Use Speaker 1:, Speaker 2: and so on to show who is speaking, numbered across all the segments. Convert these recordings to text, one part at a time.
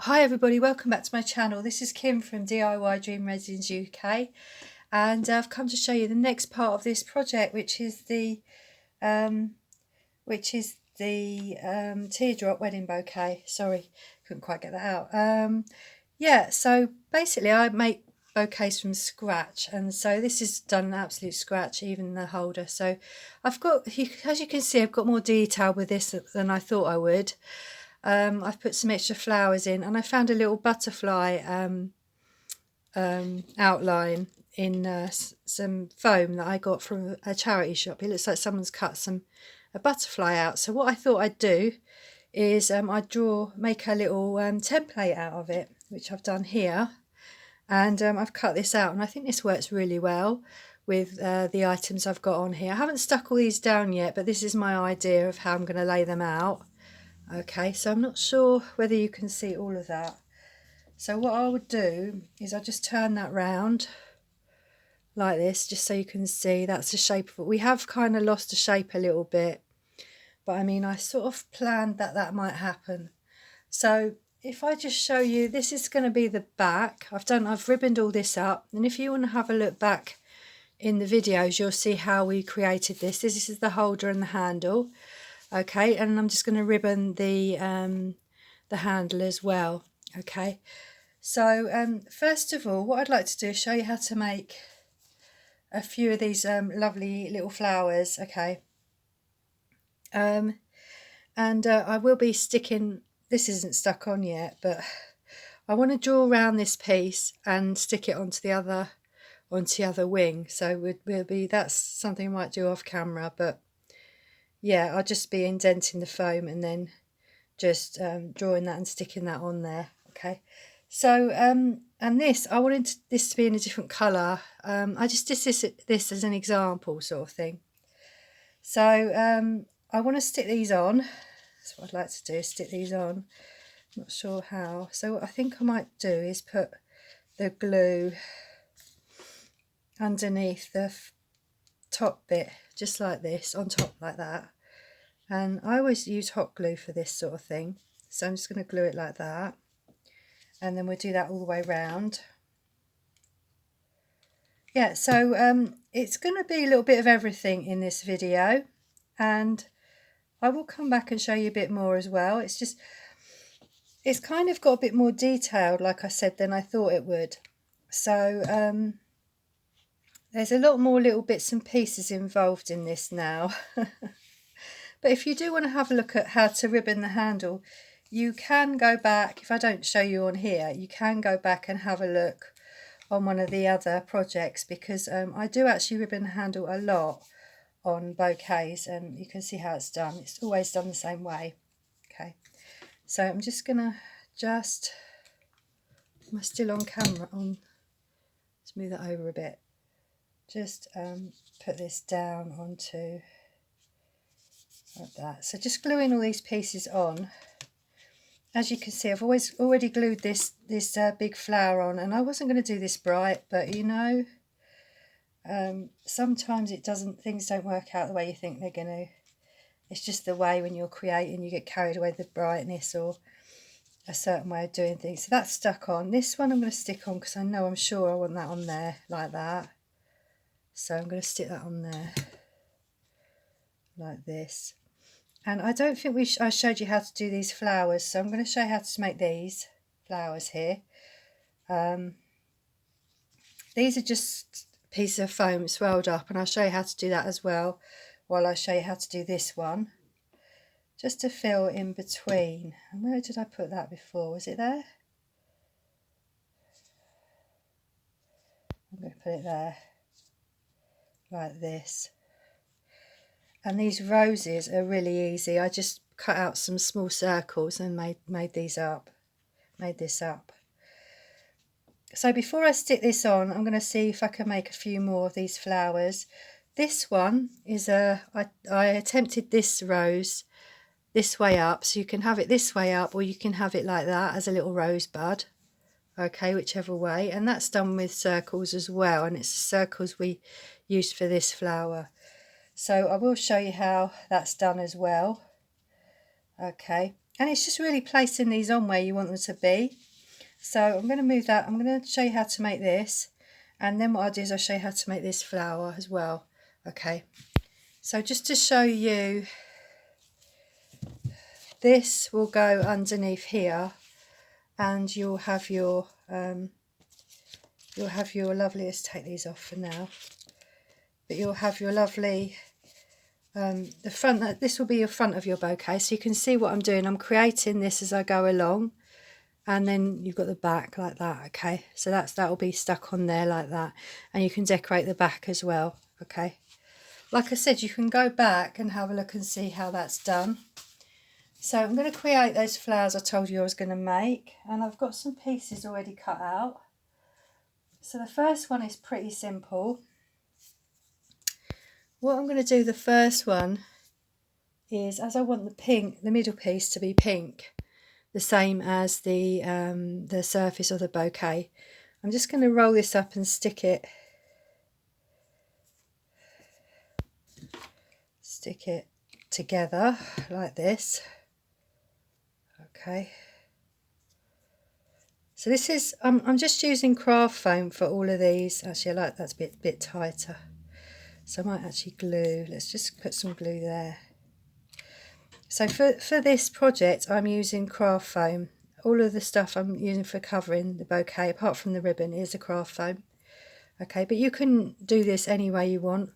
Speaker 1: Hi everybody, welcome back to my channel. This is Kim from DIY Dream Resins UK, and I've come to show you the next part of this project, which is the teardrop wedding bouquet. Sorry, couldn't quite get that out. Yeah, so basically I make bouquets from scratch, and so this is done an absolute scratch, even the holder. So I've got, as you can see, I've got more detail with this than I thought I would. I've put some extra flowers in, and I found a little butterfly outline in some foam that I got from a charity shop. It looks like someone's cut a butterfly out. So what I thought I'd do is I'd make a little template out of it, which I've done here, and I've cut this out, and I think this works really well with the items I've got on here. I haven't stuck all these down yet, but this is my idea of how I'm going to lay them out. Okay, so I'm not sure whether you can see all of that. So what I would do is I'll just turn that round like this, just so you can see that's the shape of it. We have kind of lost the shape a little bit, but I mean, I sort of planned that might happen. So if I just show you, this is going to be the back. I've ribboned all this up, and if you want to have a look back in the videos, you'll see how we created this. This is the holder and the handle. Okay, and I'm just going to ribbon the handle as well. Okay, so first of all, what I'd like to do is show you how to make a few of these lovely little flowers. Okay, and I will be sticking, this isn't stuck on yet, but I want to draw around this piece and stick it onto the other wing. So that's something I might do off camera, but yeah, I'll just be indenting the foam and then just drawing that and sticking that on there. Okay, so and this, I wanted this to be in a different colour. I just did this as an example sort of thing. So I want to stick these on. That's what I'd like to do, stick these on. Not sure how. So what I think I might do is put the glue underneath the top bit, just like this, on top like that. And I always use hot glue for this sort of thing, so I'm just going to glue it like that, and then we'll do that all the way around. Yeah, so it's going to be a little bit of everything in this video, and I will come back and show you a bit more as well. It's kind of got a bit more detailed, like I said, than I thought it would. So there's a lot more little bits and pieces involved in this now. But if you do want to have a look at how to ribbon the handle, you can go back. If I don't show you on here, you can go back and have a look on one of the other projects, because I do actually ribbon the handle a lot on bouquets, and you can see how it's done. It's always done the same way. Okay, so I'm just going to am I still on camera? Let's move that over a bit. Just put this down onto like that. So just gluing all these pieces on. As you can see, I've already glued this big flower on, and I wasn't going to do this bright, but you know, sometimes things don't work out the way you think they're going to. It's just the way when you're creating, you get carried away with the brightness or a certain way of doing things. So that's stuck on. This one I'm going to stick on because I'm sure I want that on there like that. So I'm going to stick that on there like this. And I don't think I showed you how to do these flowers, so I'm going to show you how to make these flowers here. These are just pieces of foam swelled up, and I'll show you how to do that as well, while I show you how to do this one. Just to fill in between. And where did I put that before? Was it there? I'm going to put it there, like this. And these roses are really easy. I just cut out some small circles and made this up. So before I stick this on, I'm going to see if I can make a few more of these flowers. This one is I attempted this rose this way up, so you can have it this way up, or you can have it like that as a little rosebud. Okay, whichever way. And that's done with circles as well, and it's the circles we used for this flower. So I will show you how that's done as well. Okay, And it's just really placing these on where you want them to be. So I'm going to move that. I'm going to show you how to make this, and then what I'll do is I'll show you how to make this flower as well. Okay, so just to show you, this will go underneath here, and you'll have your lovely, let's take these off for now, but you'll have your lovely the front. This will be your front of your bouquet, so you can see what I'm doing. I'm creating this as I go along, and then you've got the back like that. Okay, so that will be stuck on there like that, and you can decorate the back as well. Okay, like I said, you can go back and have a look and see how that's done. So I'm going to create those flowers I told you I was going to make, and I've got some pieces already cut out. So the first one is pretty simple. What I'm going to do, the first one is, as I want the middle piece to be pink, the same as the surface of the bouquet, I'm just going to roll this up and stick it together like this. Okay, so this is I'm just using craft foam for all of these. Actually, I like that's a bit tighter, so I might actually glue. Let's just put some glue there. So for this project, I'm using craft foam. All of the stuff I'm using for covering the bouquet, apart from the ribbon, is a craft foam. Okay, but you can do this any way you want.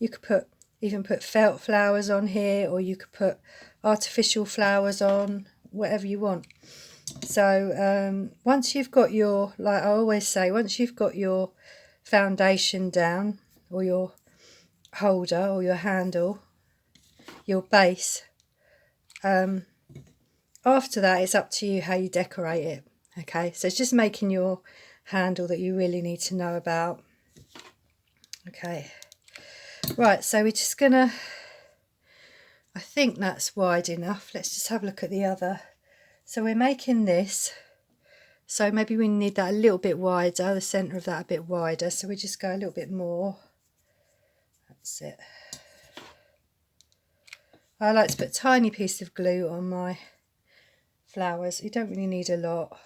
Speaker 1: You could even put felt flowers on here, or you could put artificial flowers on, whatever you want. So once you've got your, like I always say, once you've got your foundation down, or your holder, or your handle, your base, after that it's up to you how you decorate it. Okay, so it's just making your handle that you really need to know about. Okay, right, so we're just gonna, I think that's wide enough. Let's just have a look at the other. So we're making this, so maybe we need that a little bit wider, the centre of that a bit wider, so we just go a little bit more. That's it. I like to put a tiny piece of glue on my flowers. You don't really need a lot.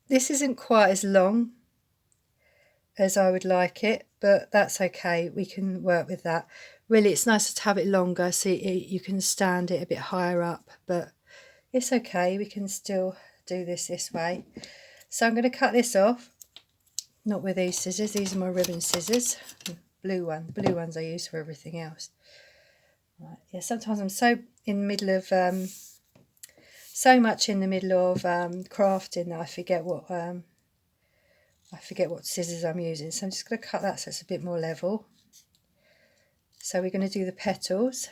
Speaker 1: This isn't quite as long as I would like it, but that's okay, we can work with that. Really, it's nicer to have it longer so you can stand it a bit higher up, but it's okay, we can still do this way. So I'm going to cut this off, not with these scissors, these are my ribbon scissors, blue ones I use for everything else. Right, yeah, sometimes I'm so in the middle of so much in the middle of crafting that I forget what scissors I'm using. So I'm just going to cut that so it's a bit more level. So we're going to do the petals,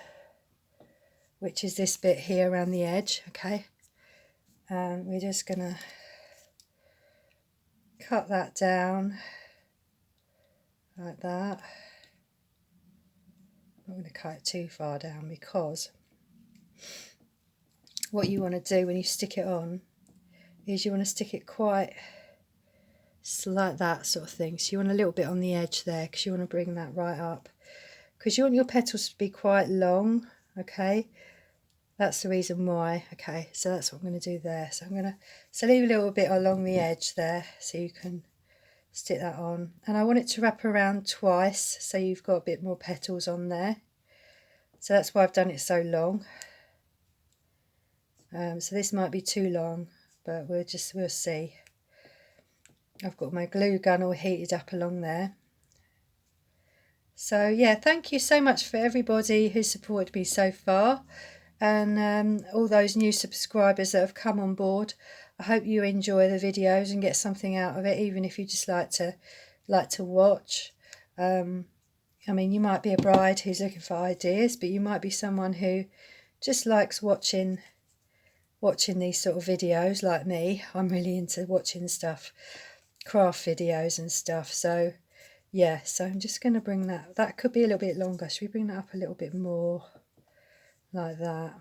Speaker 1: which is this bit here around the edge. Okay, and we're just going to cut that down like that. I'm not going to cut it too far down, because what you want to do when you stick it on is you want to stick it quite like that sort of thing. So you want a little bit on the edge there, because you want to bring that right up, because you want your petals to be quite long. Okay, that's the reason why. Okay, so that's what I'm going to do there. So I'm going to leave a little bit along the edge there so you can stick that on, and I want it to wrap around twice so you've got a bit more petals on there. So that's why I've done it so long. So this might be too long, but we'll see. I've got my glue gun all heated up along there. So yeah, thank you so much for everybody who supported me so far, and all those new subscribers that have come on board. I hope you enjoy the videos and get something out of it, even if you just like to watch. I mean, you might be a bride who's looking for ideas, but you might be someone who just likes watching these sort of videos like me. I'm really into watching stuff, craft videos and stuff. So yeah, so I'm just going to bring that could be a little bit longer. Should we bring that up a little bit more like that?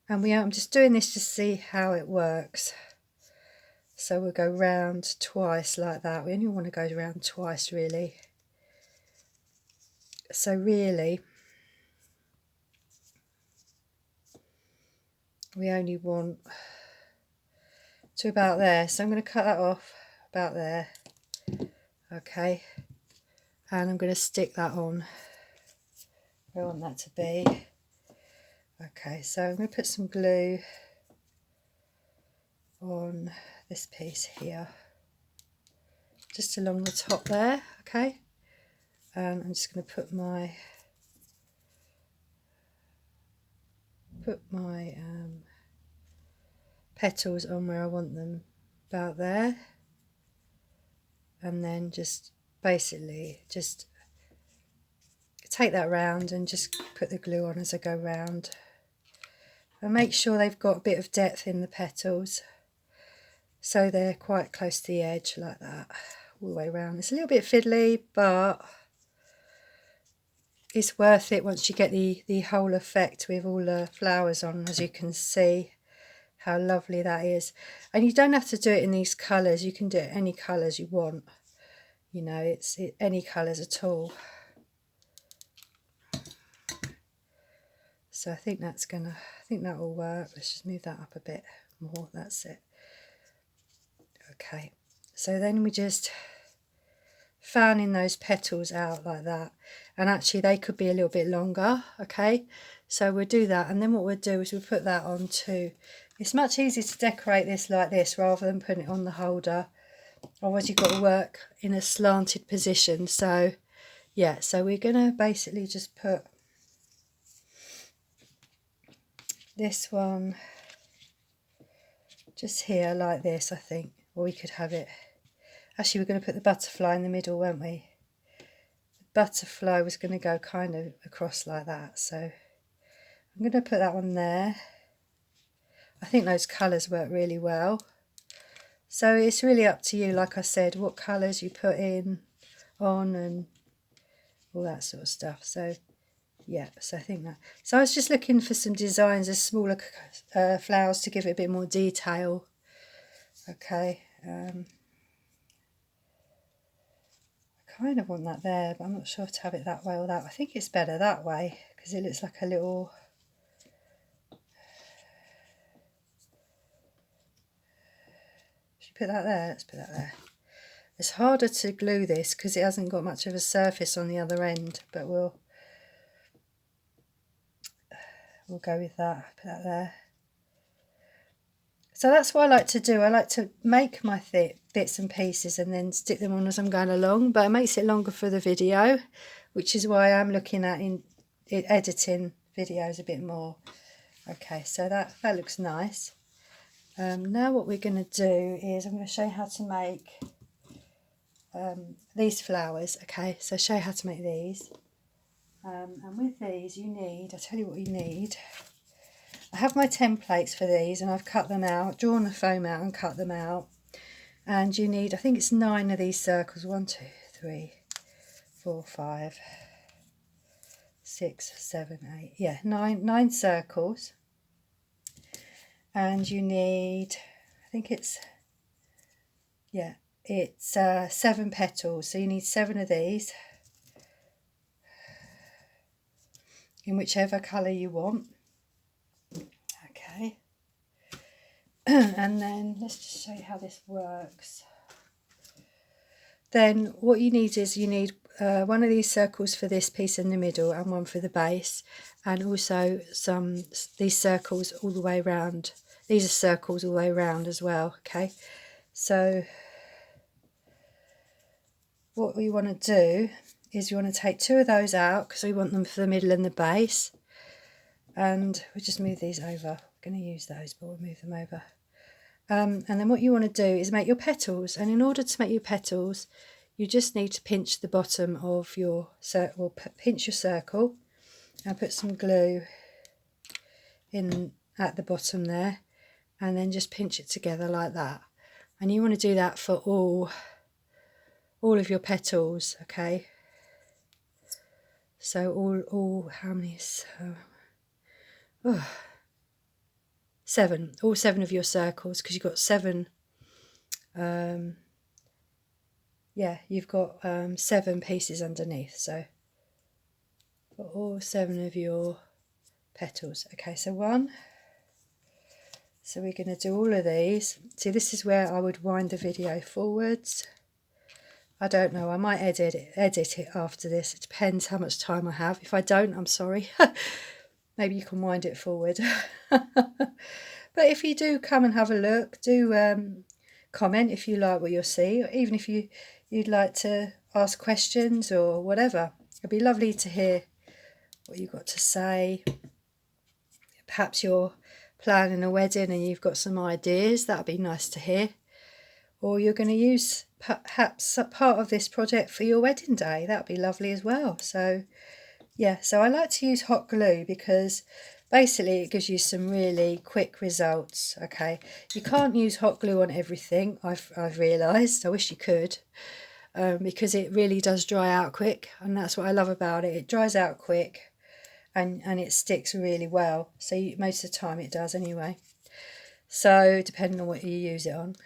Speaker 1: And I'm just doing this to see how it works. So we'll go round twice like that. We only want to go around twice really. So really, we only want to about there, so I'm going to cut that off about there. Okay, and I'm going to stick that on where I want that to be. Okay, so I'm going to put some glue on this piece here, just along the top there. Okay, and I'm just going to put my petals on where I want them, about there, and then just basically just take that round and just put the glue on as I go round, and make sure they've got a bit of depth in the petals, so they're quite close to the edge, like that, all the way around. It's a little bit fiddly, but it's worth it once you get the whole effect with all the flowers on, as you can see how lovely that is. And you don't have to do it in these colours, you can do it any colours you want, you know, it's any colours at all. So I think that will work. Let's just move that up a bit more. That's it. Okay, so then we just fanning those petals out like that, and actually they could be a little bit longer. Okay, so we'll do that, and then what we'll do is we'll put that on too. It's much easier to decorate this like this rather than putting it on the holder, otherwise you've got to work in a slanted position. So yeah, so we're gonna basically just put this one just here like this, I think, or we could have it, actually we're going to put the butterfly in the middle, weren't we? The butterfly was going to go kind of across like that, so I'm going to put that one there. I think those colours work really well, so it's really up to you, like I said, what colours you put in on and all that sort of stuff. So yeah, so I think that, so I was just looking for some designs of smaller flowers to give it a bit more detail. Okay, I kind of want that there, but I'm not sure to have it that way or that way. I think it's better that way because it looks like a little, should we put that there? Let's put that there. It's harder to glue this because it hasn't got much of a surface on the other end, but we'll go with that. Put that there. So that's what I like to do. I like to make my bits and pieces and then stick them on as I'm going along, but it makes it longer for the video, which is why I'm looking at editing videos a bit more. Okay, so that looks nice. Now what we're going to do is I'm going to show you how to make these flowers. Okay, so show you how to make these. And with these you need, I'll tell you what you need. I have my templates for these and I've cut them out, drawn the foam out and cut them out. And you need, I think it's 9 of these circles. 1, 2, 3, 4, 5, 6, 7, 8. Yeah, nine circles. And you need, I think it's 7 petals. So you need 7 of these in whichever colour you want. Okay. And then let's just show you how this works. Then what you need is one of these circles for this piece in the middle and one for the base, and also these circles all the way around. These are circles all the way around as well. Okay, so what we want to do is we want to take 2 of those out because we want them for the middle and the base, and we'll just move these over. We're going to use those, but we'll move them over. And then what you want to do is make your petals, and in order to make your petals you just need to pinch the bottom of your circle, pinch your circle and put some glue in at the bottom there, and then just pinch it together like that. And you want to do that for all of your petals. Okay, so all how many? 7, all 7 of your circles, because you've got 7 you've got 7 pieces underneath, so for all 7 of your petals. Okay, so 1, So we're going to do all of these. See, this is where I would wind the video forwards. I don't know, I might edit it after this. It depends how much time I have. If I don't, I'm sorry. Maybe you can wind it forward. But if you do come and have a look, do comment if you like what you'll see, or even if you'd like to ask questions or whatever. It'd be lovely to hear what you've got to say. Perhaps you're planning a wedding and you've got some ideas. That'd be nice to hear. Or you're going to use perhaps a part of this project for your wedding day. That'd be lovely as well. So yeah, so I like to use hot glue because basically it gives you some really quick results. Okay, you can't use hot glue on everything, I've realised. I wish you could, because it really does dry out quick, and that's what I love about it. It dries out quick and it sticks really well. So most of the time it does anyway. So depending on what you use it on.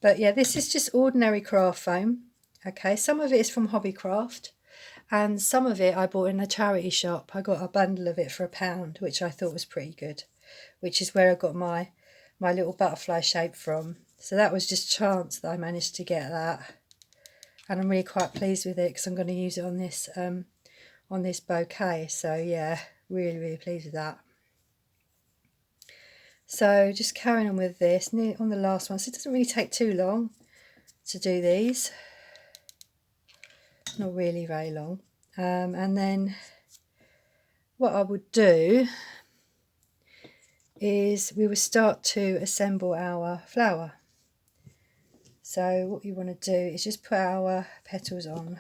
Speaker 1: But yeah, this is just ordinary craft foam. Okay, some of it is from Hobbycraft. And some of it I bought in a charity shop. I got a bundle of it for £1, which I thought was pretty good, which is where I got my little butterfly shape from. So that was just chance that I managed to get that. And I'm really quite pleased with it because I'm going to use it on this bouquet. So yeah, really, really pleased with that. So just carrying on with this, nearly on the last one. So it doesn't really take too long to do these. Not really very long. And then what I would do is we would start to assemble our flower. So what you want to do is just put our petals on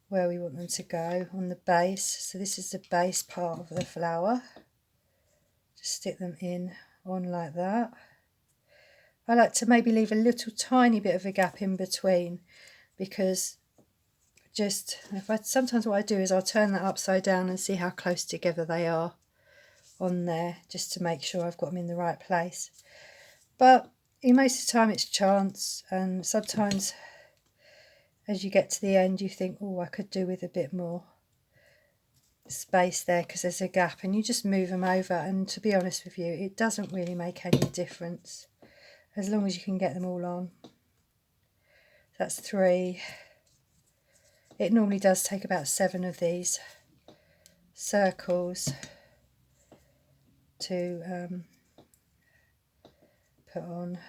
Speaker 1: where we want them to go on the base. So this is the base part of the flower. Just stick them on like that. I like to maybe leave a little tiny bit of a gap in between, because sometimes what I do is I'll turn that upside down and see how close together they are on there, just to make sure I've got them in the right place. But most of the time it's chance, and sometimes as you get to the end you think, oh, I could do with a bit more space there because there's a gap, and you just move them over, and to be honest with you, it doesn't really make any difference as long as you can get them all on. That's 3. It normally does take about 7 of these circles to put on.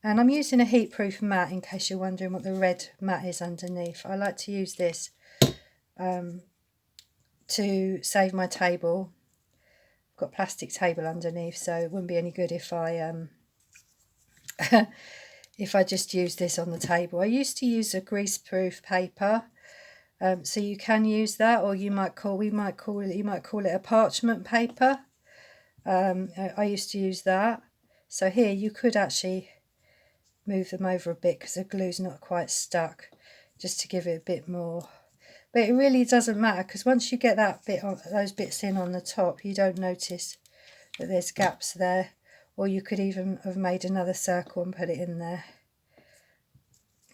Speaker 1: And I'm using a heat-proof mat in case you're wondering what the red mat is underneath. I like to use this to save my table. I've got a plastic table underneath, so it wouldn't be any good if I if I just use this on the table. I used to use a greaseproof paper, so you can use that, or you might call it a parchment paper. I used to use that. So here you could actually move them over a bit because the glue's not quite stuck, just to give it a bit more. But it really doesn't matter, because once you get those bits in on the top, you don't notice that there's gaps there. Or you could even have made another circle and put it in there.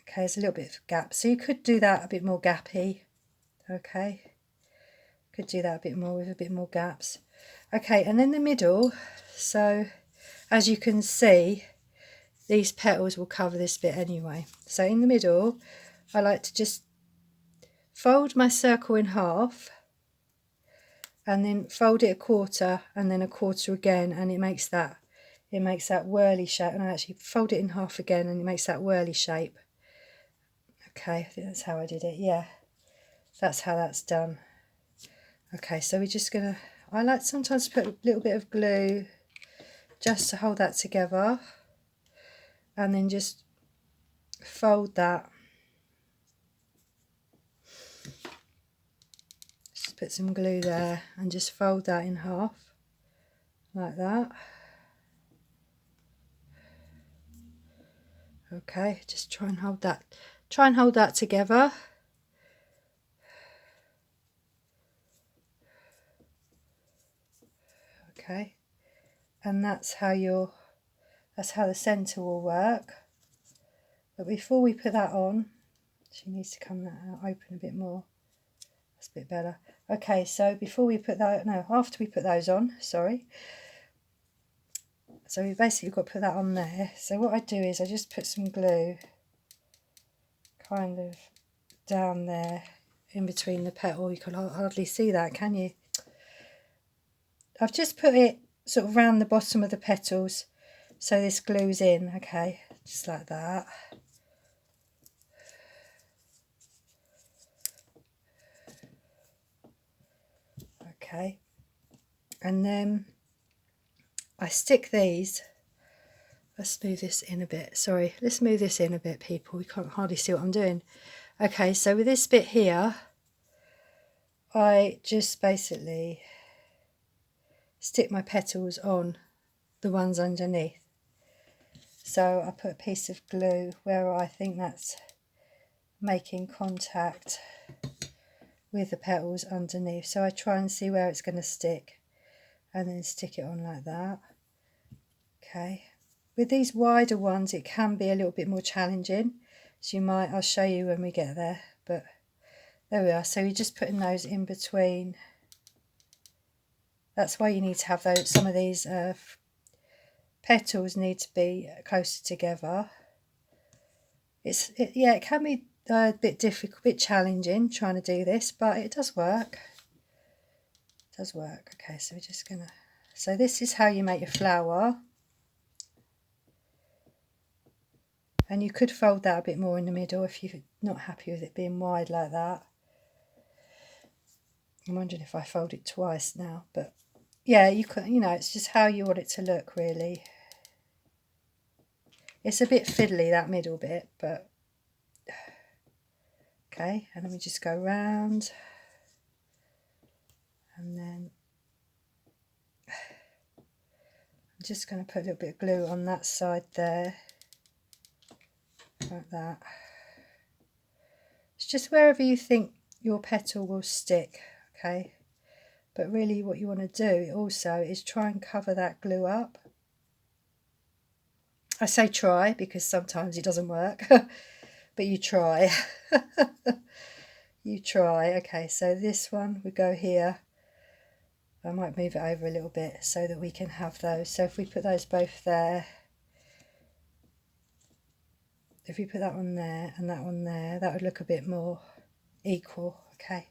Speaker 1: Okay, there's a little bit of gap, so you could do that a bit more gappy. Okay, could do that a bit more with a bit more gaps. Okay, and then the middle. So as you can see, these petals will cover this bit anyway. So in the middle, I like to just fold my circle in half, and then fold it a quarter, and then a quarter again, and it makes that whirly shape. And I actually fold it in half again, and it makes that whirly shape. Okay, I think that's how I did it. Yeah, that's how that's done. Okay, so we're just gonna, I like sometimes to put a little bit of glue just to hold that together, and then just fold that. Just put some glue there and just fold that in half like that. Okay, just try and hold that together. Okay, and that's how the centre will work. But before we put that on, she needs to come out, open a bit more. That's a bit better. Okay, so after we put those on, sorry, So we basically got to put that on there. So what I do is I just put some glue kind of down there in between the petal. You can hardly see that, can you? I've just put it sort of round the bottom of the petals so this glues in, okay, just like that. Okay, and then I stick these. Let's move this in a bit. Sorry, let's move this in a bit, people. We can't hardly see what I'm doing. Okay, so with this bit here, I just basically stick my petals on the ones underneath. So I put a piece of glue where I think that's making contact with the petals underneath. So I try and see where it's going to stick and then stick it on like that. Okay. With these wider ones, it can be a little bit more challenging. So I'll show you when we get there, but there we are. So you're just putting those in between. That's why you need to have those. Some of these petals need to be closer together. Yeah, it can be a bit difficult, a bit challenging trying to do this, but it does work. It does work. Okay, so we're just gonna. So this is how you make your flower. And you could fold that a bit more in the middle if you're not happy with it being wide like that. I'm wondering if I fold it twice now, but yeah, you can, you know, it's just how you want it to look, really. It's a bit fiddly, that middle bit, but okay, and then we just go round, and then I'm just going to put a little bit of glue on that side there, like that. It's just wherever you think your petal will stick, okay? But really what you want to do also is try and cover that glue up. I say try because sometimes it doesn't work, but you try. You try. Okay, so this one, we go here. I might move it over a little bit so that we can have those. So if we put those both there, if we put that one there and that one there, that would look a bit more equal. Okay,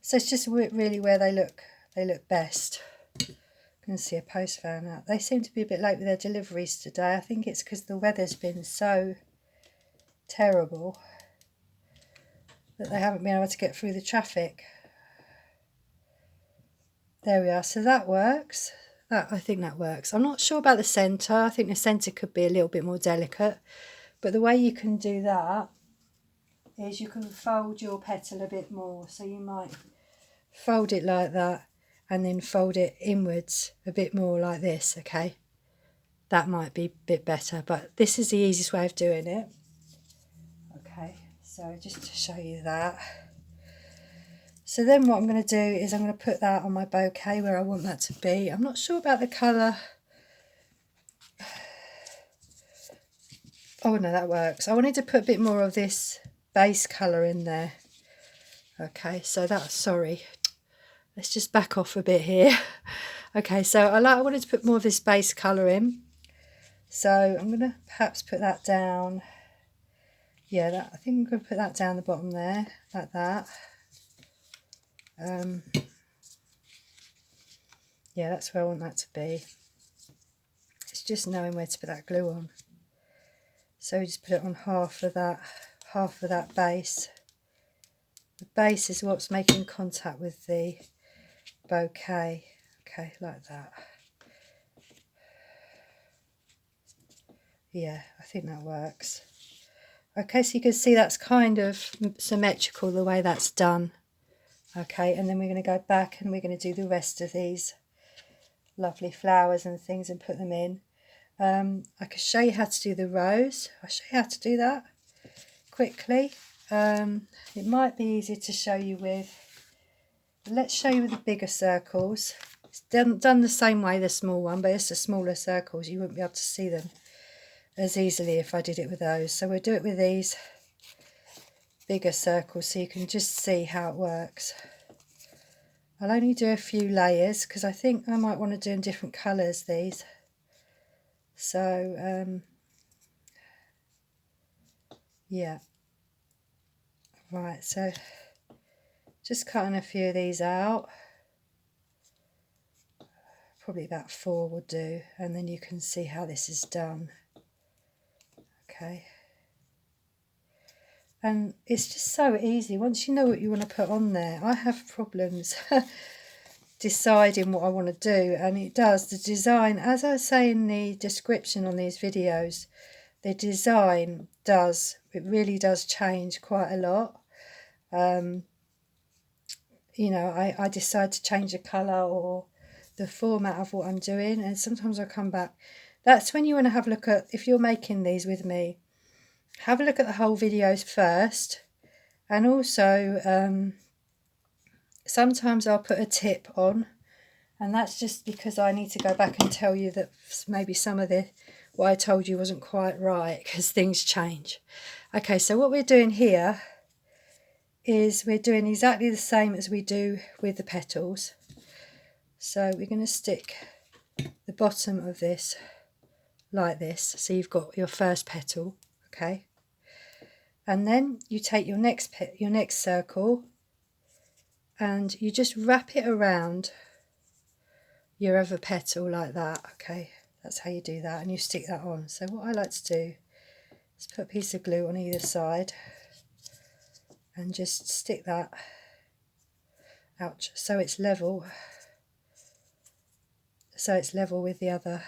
Speaker 1: so it's just really where they look best. You can see a post fan out. They seem to be a bit late with their deliveries today. I think it's because the weather's been so terrible that they haven't been able to get through the traffic. There we are. So that works. I think that works. I'm not sure about the centre. I think the centre could be a little bit more delicate. But the way you can do that is you can fold your petal a bit more. So you might fold it like that and then fold it inwards a bit more like this, okay? That might be a bit better, but this is the easiest way of doing it. Okay, so just to show you that. So then what I'm going to do is I'm going to put that on my bouquet where I want that to be. I'm not sure about the colour. Oh no, that works. I wanted to put a bit more of this base colour in there. Okay, so that's, sorry. Let's just back off a bit here. Okay, so I wanted to put more of this base colour in. So I'm going to perhaps put that down. Yeah, I think I'm going to put that down the bottom there, like that. Yeah, that's where I want that to be. It's just knowing where to put that glue on. So we just put it on half of that base. The base is what's making contact with the bouquet. Okay, like that. Yeah, I think that works. Okay, so you can see that's kind of symmetrical the way that's done. Okay, and then we're going to go back and we're going to do the rest of these lovely flowers and things and put them in. I can show you how to do the rose. I'll show you how to do that quickly. It might be easier to show you with, let's show you with the bigger circles. It's done the same way, the small one, but it's the smaller circles. You wouldn't be able to see them as easily if I did it with those. So we'll do it with these bigger circles so you can just see how it works. I'll only do a few layers because I think I might want to do in different colours these. So yeah, right, so just cutting a few of these out, probably about 4 will do, and then you can see how this is done. Okay, and it's just so easy once you know what you want to put on there. I have problems deciding what I want to do, and it does, the design, as I say in the description on these videos, the design does, it really does change quite a lot. You know, I decide to change the colour or the format of what I'm doing, and sometimes I come back. That's when you want to have a look at, if you're making these with me, have a look at the whole videos first. And also sometimes I'll put a tip on, and that's just because I need to go back and tell you that maybe some of what I told you wasn't quite right, because things change. Okay, so what we're doing here is we're doing exactly the same as we do with the petals. So we're going to stick the bottom of this like this, so you've got your first petal, okay, and then you take your next circle and you just wrap it around your other petal like that. Okay, that's how you do that, and you stick that on. So what I like to do is put a piece of glue on either side and just stick that, ouch, so it's level, with the other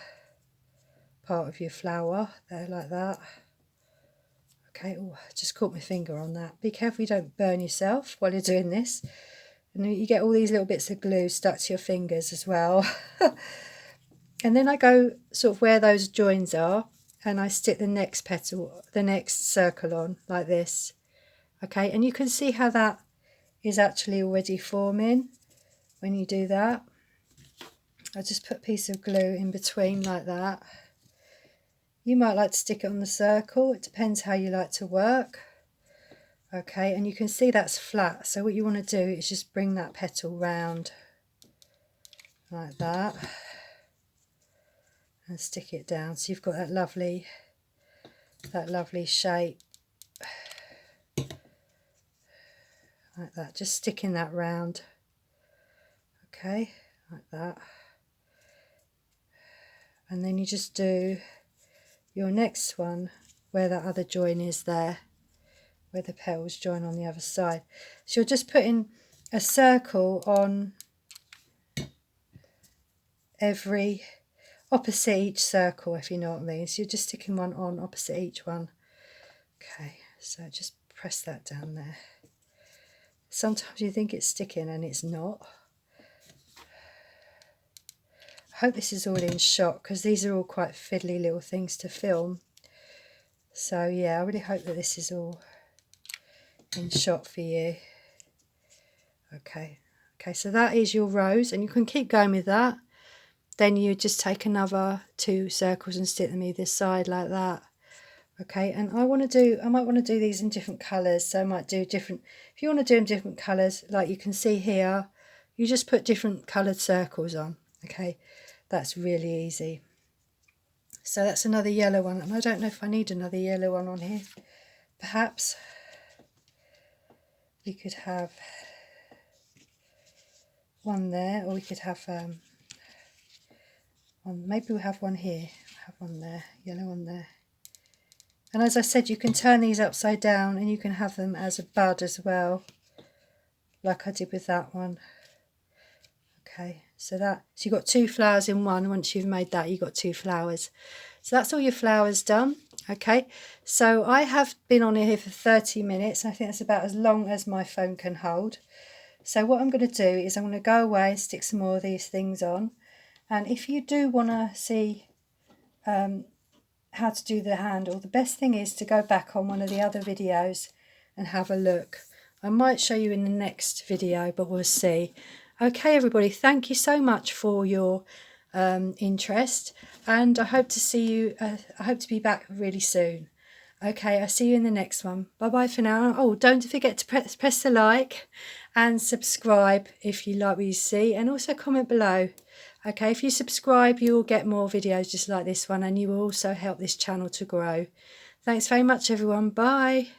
Speaker 1: part of your flower there, like that. Okay, oh, I just caught my finger on that. Be careful you don't burn yourself while you're doing this. And you get all these little bits of glue stuck to your fingers as well. And then I go sort of where those joins are, and I stick the next petal, the next circle on like this. Okay, and you can see how that is actually already forming when you do that. I just put a piece of glue in between like that. You might like to stick it on the circle, it depends how you like to work. Okay, and you can see that's flat, so what you want to do is just bring that petal round like that and stick it down, so you've got that lovely shape like that, just sticking that round. Okay, like that. And then you just do your next one where that other join is there, where the petals join on the other side. So you're just putting a circle on every, opposite each circle, if you know what I mean. So you're just sticking one on opposite each one. Okay, so just press that down there. Sometimes you think it's sticking and it's not. I hope this is all in shot, because these are all quite fiddly little things to film. So yeah, I really hope that this is all in shot for you. Okay, so that is your rose, and you can keep going with that. Then you just take another 2 circles and stick them either side like that. Okay, and I might want to do these in different colours, so I might do different, if you want to do them different colours, like you can see here, you just put different coloured circles on. Okay, that's really easy. So that's another yellow one, and I don't know if I need another yellow one on here. Perhaps we could have one there, or we could have one, maybe we'll have one here, have one there, yellow one there. And as I said, you can turn these upside down and you can have them as a bud as well, like I did with that one. Okay, so you've got 2 flowers in one. Once you've made that, you've got 2 flowers. So that's all your flowers done. Okay, so I have been on here for 30 minutes. And I think that's about as long as my phone can hold. So what I'm going to do is I'm going to go away and stick some more of these things on. And if you do want to see how to do the handle, the best thing is to go back on one of the other videos and have a look. I might show you in the next video, but we'll see. Okay, everybody, thank you so much for your interest, and I hope to see you, I hope to be back really soon. Okay, I'll see you in the next one. Bye bye for now. Oh, don't forget to press the like and subscribe if you like what you see, and also comment below. Okay, if you subscribe, you will get more videos just like this one, and you will also help this channel to grow. Thanks very much, everyone. Bye.